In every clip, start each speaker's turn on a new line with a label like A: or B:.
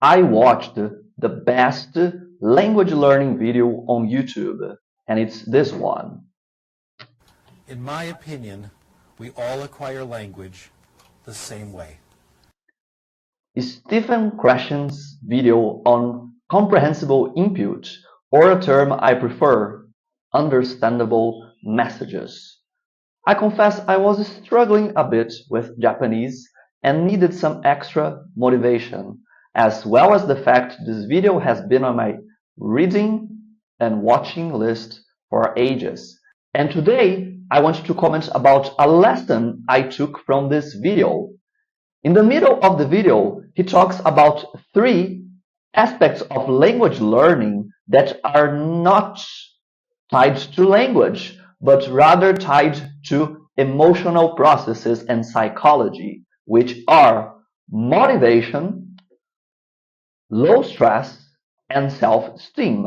A: I watched the best language learning video on YouTube, and it's this one.
B: In my opinion, we all acquire language the same way.
A: Stephen Krashen's video on Comprehensible Input, or a term I prefer, understandable messages. I confess I was struggling a bit with Japanese and needed some extra motivation, as well as the fact this video has been on my reading and watching list for ages. And today I want to comment about a lesson I took from this video. In the middle of the video, he talks about 3 aspects of language learning that are not tied to language, but rather tied to emotional processes and psychology, which are motivation, low stress, and self-esteem.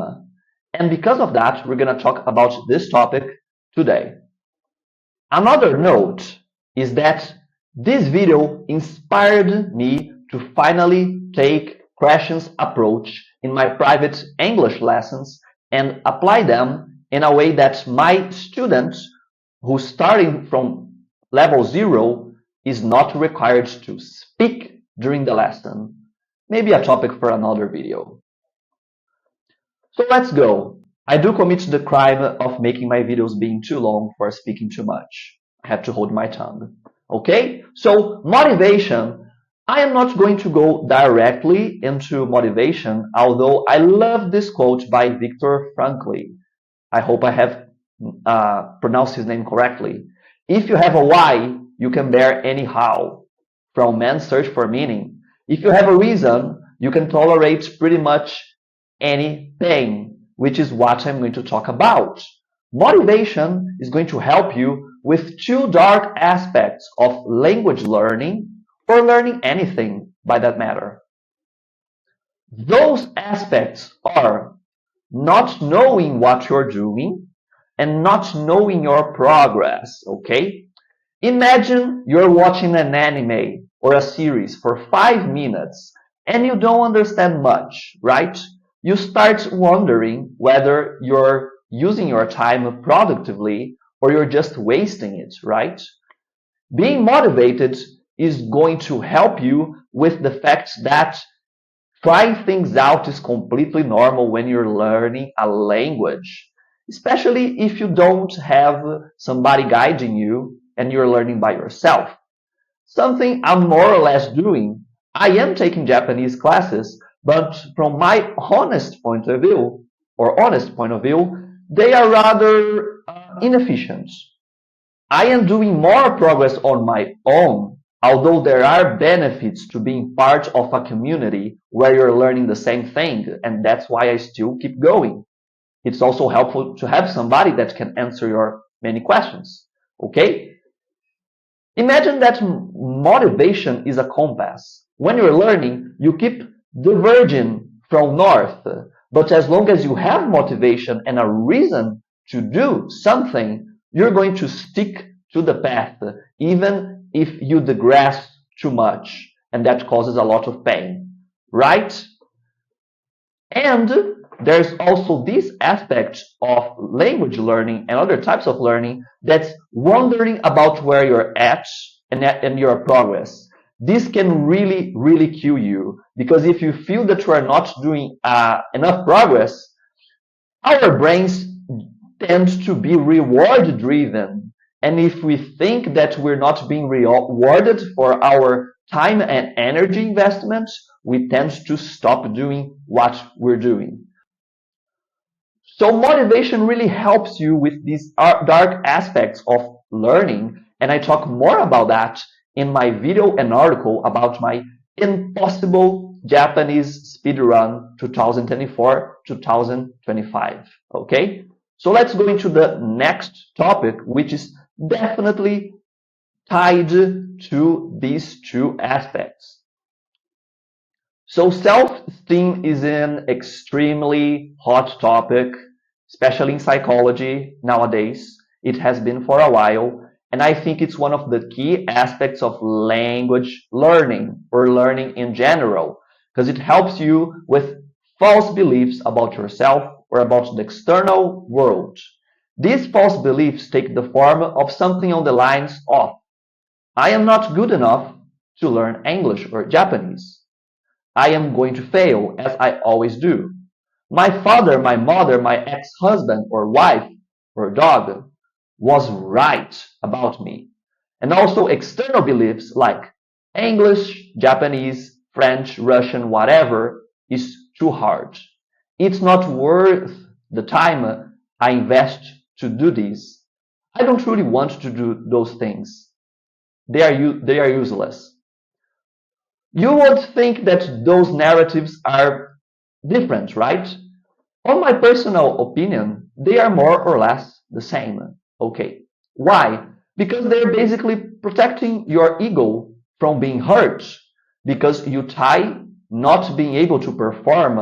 A: And because of that, we're going to talk about this topic today. Another note is that this video inspired me to finally take Krashen's approach in my private English lessons and apply them in a way that my student who's starting from level 0 is not required to speak during the lesson. Maybe a topic for another video. So let's go. I do commit the crime of making my videos being too long for speaking too much. I have to hold my tongue. Okay? So motivation. I am not going to go directly into motivation, although I love this quote by Viktor Frankl. I hope I have pronounced his name correctly. If you have a why, you can bear any how. From Man's Search for Meaning. If you have a reason, you can tolerate pretty much any pain, which is what I'm going to talk about. Motivation is going to help you with 2 dark aspects of language learning, or learning anything by that matter. Those aspects are not knowing what you're doing and not knowing your progress, okay? Imagine you're watching an anime or a series for 5 minutes and you don't understand much, right? You start wondering whether you're using your time productively or you're just wasting it, right? Being motivated is going to help you with the fact that trying things out is completely normal when you're learning a language, especially if you don't have somebody guiding you and you're learning by yourself. Something I'm more or less doing. I am taking Japanese classes, but from my honest point of view, they are rather inefficient. I am doing more progress on my own, although there are benefits to being part of a community where you're learning the same thing, and that's why I still keep going. It's also helpful to have somebody that can answer your many questions, okay? Imagine that motivation is a compass. When you're learning, you keep diverging from north, but as long as you have motivation and a reason to do something, you're going to stick to the path, even if you digress too much, and that causes a lot of pain, right? And there's also this aspect of language learning and other types of learning that's wondering about where you're at and your progress. This can really, really kill you, because if you feel that you are not doing enough progress, our brains tend to be reward driven. And if we think that we're not being rewarded for our time and energy investments, we tend to stop doing what we're doing. So motivation really helps you with these dark aspects of learning, and I talk more about that in my video and article about my impossible Japanese speedrun 2024-2025. Okay? So let's go into the next topic, which is definitely tied to these 2 aspects. So self-esteem is an extremely hot topic, especially in psychology nowadays. It has been for a while, and I think it's one of the key aspects of language learning or learning in general, because it helps you with false beliefs about yourself or about the external world. These false beliefs take the form of something on the lines of, I am not good enough to learn English or Japanese. I am going to fail, as I always do. My father, my mother, my ex-husband or wife or dog was right about me. And also external beliefs like English, Japanese, French, Russian, whatever is too hard. It's not worth the time I invest to do this. I don't really want to do those things. They are useless. You would think that those narratives are different, right? On my personal opinion, they are more or less the same. Okay. Why? Because they're basically protecting your ego from being hurt. Because you tie not being able to perform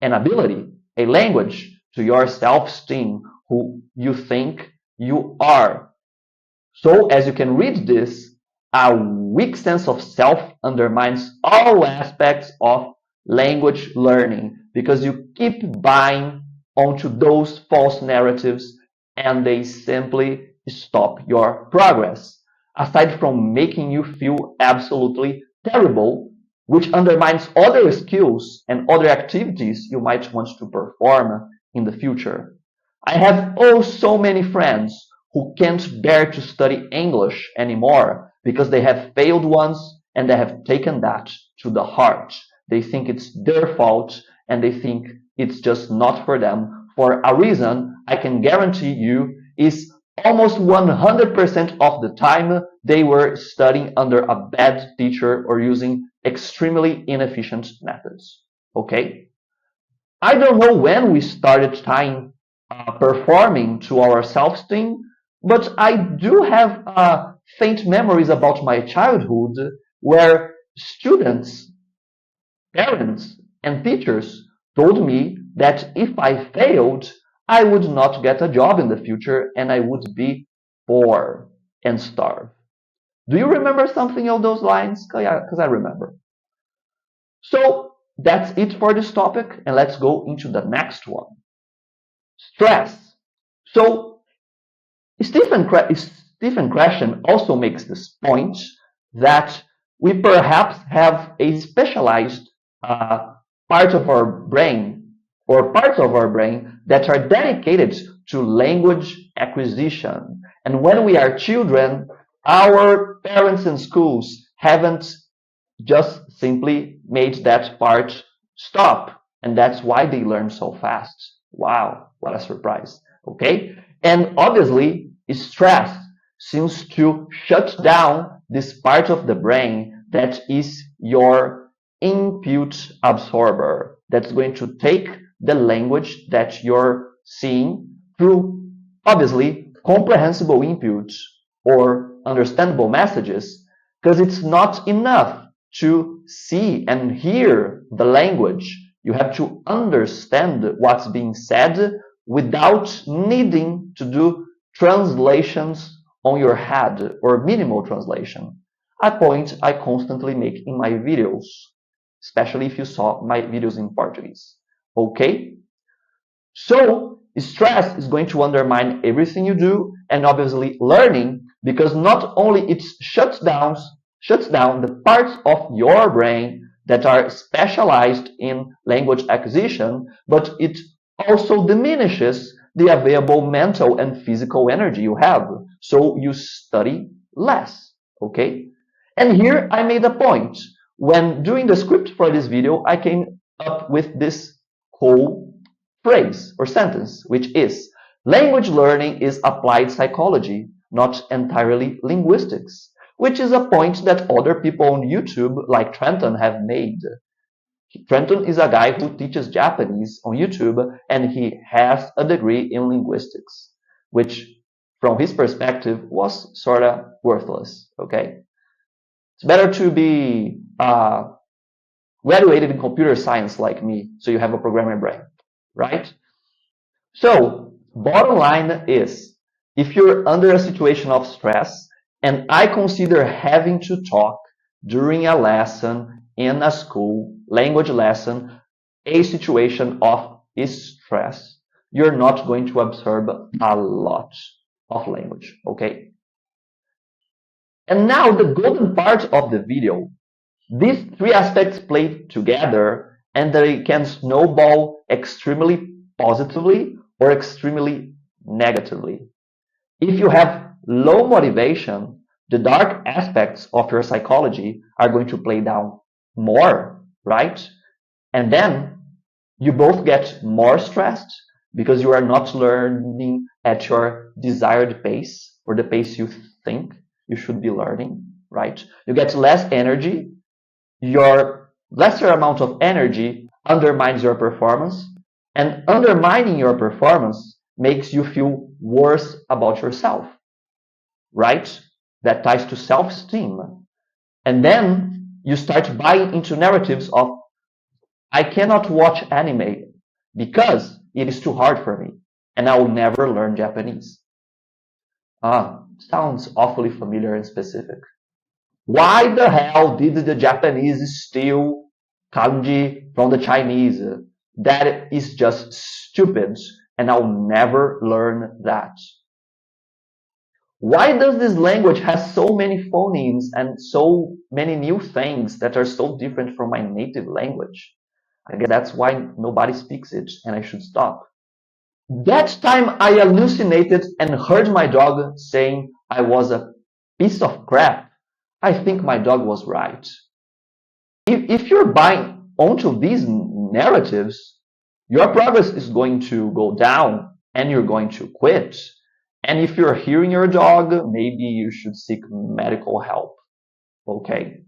A: an ability, a language, to your self-esteem, who you think you are. So, as you can read this, a weak sense of self undermines all aspects of language learning because you keep buying onto those false narratives and they simply stop your progress. Aside from making you feel absolutely terrible, which undermines other skills and other activities you might want to perform in the future. I have so many friends who can't bear to study English anymore because they have failed once and they have taken that to the heart. They think it's their fault and they think it's just not for them for a reason I can guarantee you is almost 100% of the time they were studying under a bad teacher or using extremely inefficient methods. Okay? I don't know when we started tying performing to our self-esteem, but I do have faint memories about my childhood where students, parents, and teachers told me that if I failed, I would not get a job in the future and I would be poor and starve. Do you remember something of those lines? Because I remember. So that's it for this topic, and let's go into the next one. Stress. So Stephen Krashen also makes this point that we perhaps have a specialized part of our brain or parts of our brain that are dedicated to language acquisition. And when we are children, our parents and schools haven't just simply made that part stop. And that's why they learn so fast. Wow, what a surprise. Okay? And obviously, stress seems to shut down this part of the brain that is your input absorber, that's going to take the language that you're seeing through, obviously, comprehensible input or understandable messages, because it's not enough to see and hear the language. You have to understand what's being said without needing to do translations on your head or minimal translation. A point I constantly make in my videos, especially if you saw my videos in Portuguese. Okay? So, stress is going to undermine everything you do and obviously learning, because not only it shuts down the parts of your brain that are specialized in language acquisition, but it also diminishes the available mental and physical energy you have. So you study less, okay? And here I made a point. When doing the script for this video, I came up with this whole phrase or sentence, which is, language learning is applied psychology, not entirely linguistics, which is a point that other people on YouTube, like Trenton, have made. Trenton is a guy who teaches Japanese on YouTube, and he has a degree in linguistics, which, from his perspective, was sort of worthless, okay? It's better to be graduated in computer science like me, so you have a programming brain, right? So, bottom line is, if you're under a situation of stress, and I consider having to talk during a lesson in a school language lesson a situation of stress, you're not going to absorb a lot of language, okay? And now the golden part of the video. These three aspects play together and they can snowball extremely positively or extremely negatively. If you have low motivation, the dark aspects of your psychology are going to play down more, right? And then you both get more stressed because you are not learning at your desired pace or the pace you think you should be learning, right? You get less energy. Your lesser amount of energy undermines your performance, and undermining your performance makes you feel worse about yourself, right? That ties to self-esteem. And then you start buying into narratives of, I cannot watch anime because it is too hard for me, and I will never learn Japanese. Sounds awfully familiar and specific. Why the hell did the Japanese steal kanji from the Chinese? That is just stupid, and I'll never learn that. Why does this language have so many phonemes and so many new things that are so different from my native language? I guess that's why nobody speaks it, and I should stop. That time I hallucinated and heard my dog saying I was a piece of crap. I think my dog was right. If you're buying onto these narratives, your progress is going to go down and you're going to quit. And if you're hearing your dog, maybe you should seek medical help. Okay.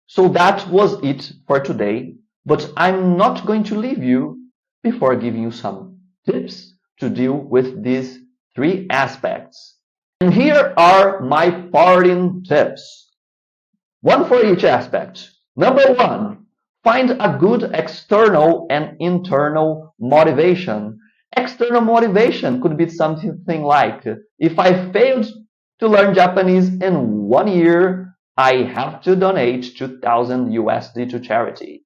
A: So that was it for today, but I'm not going to leave you before giving you some tips to deal with these three aspects. And here are my parting tips. One for each aspect. Number one, find a good external and internal motivation. External motivation could be something like, if I failed to learn Japanese in 1 year, I have to donate 2,000 USD to charity.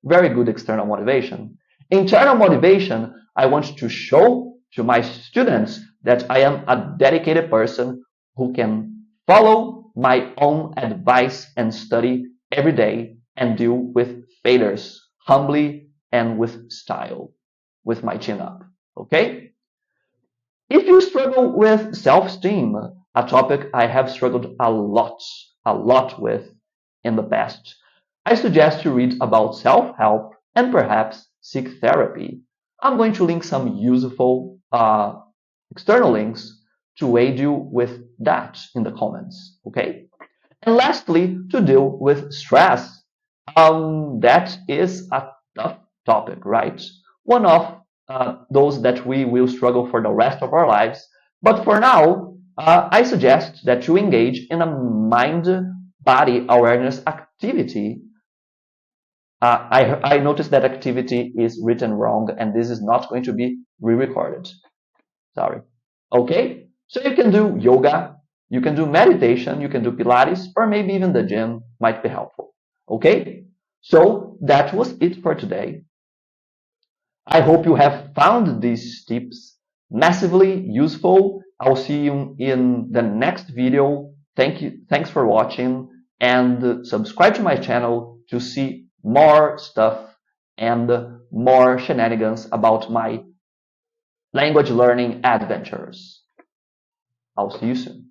A: Very good external motivation. Internal motivation, I want to show to my students that I am a dedicated person who can follow my own advice and study every day and deal with failures humbly and with style, with my chin up. Okay? If you struggle with self-esteem, a topic I have struggled a lot with in the past, I suggest you read about self-help and perhaps seek therapy. I'm going to link some useful external links to aid you with that in the comments, okay? And lastly, to deal with stress, that is a tough topic, right? One of those that we will struggle for the rest of our lives. But for now, I suggest that you engage in a mind-body awareness activity. I noticed that activity is written wrong, and this is not going to be re-recorded. Sorry. Okay? So you can do yoga, you can do meditation, you can do Pilates, or maybe even the gym might be helpful. Okay? So that was it for today. I hope you have found these tips massively useful. I'll see you in the next video. Thanks for watching, and subscribe to my channel to see more stuff and more shenanigans about my language learning adventures. I'll see you soon.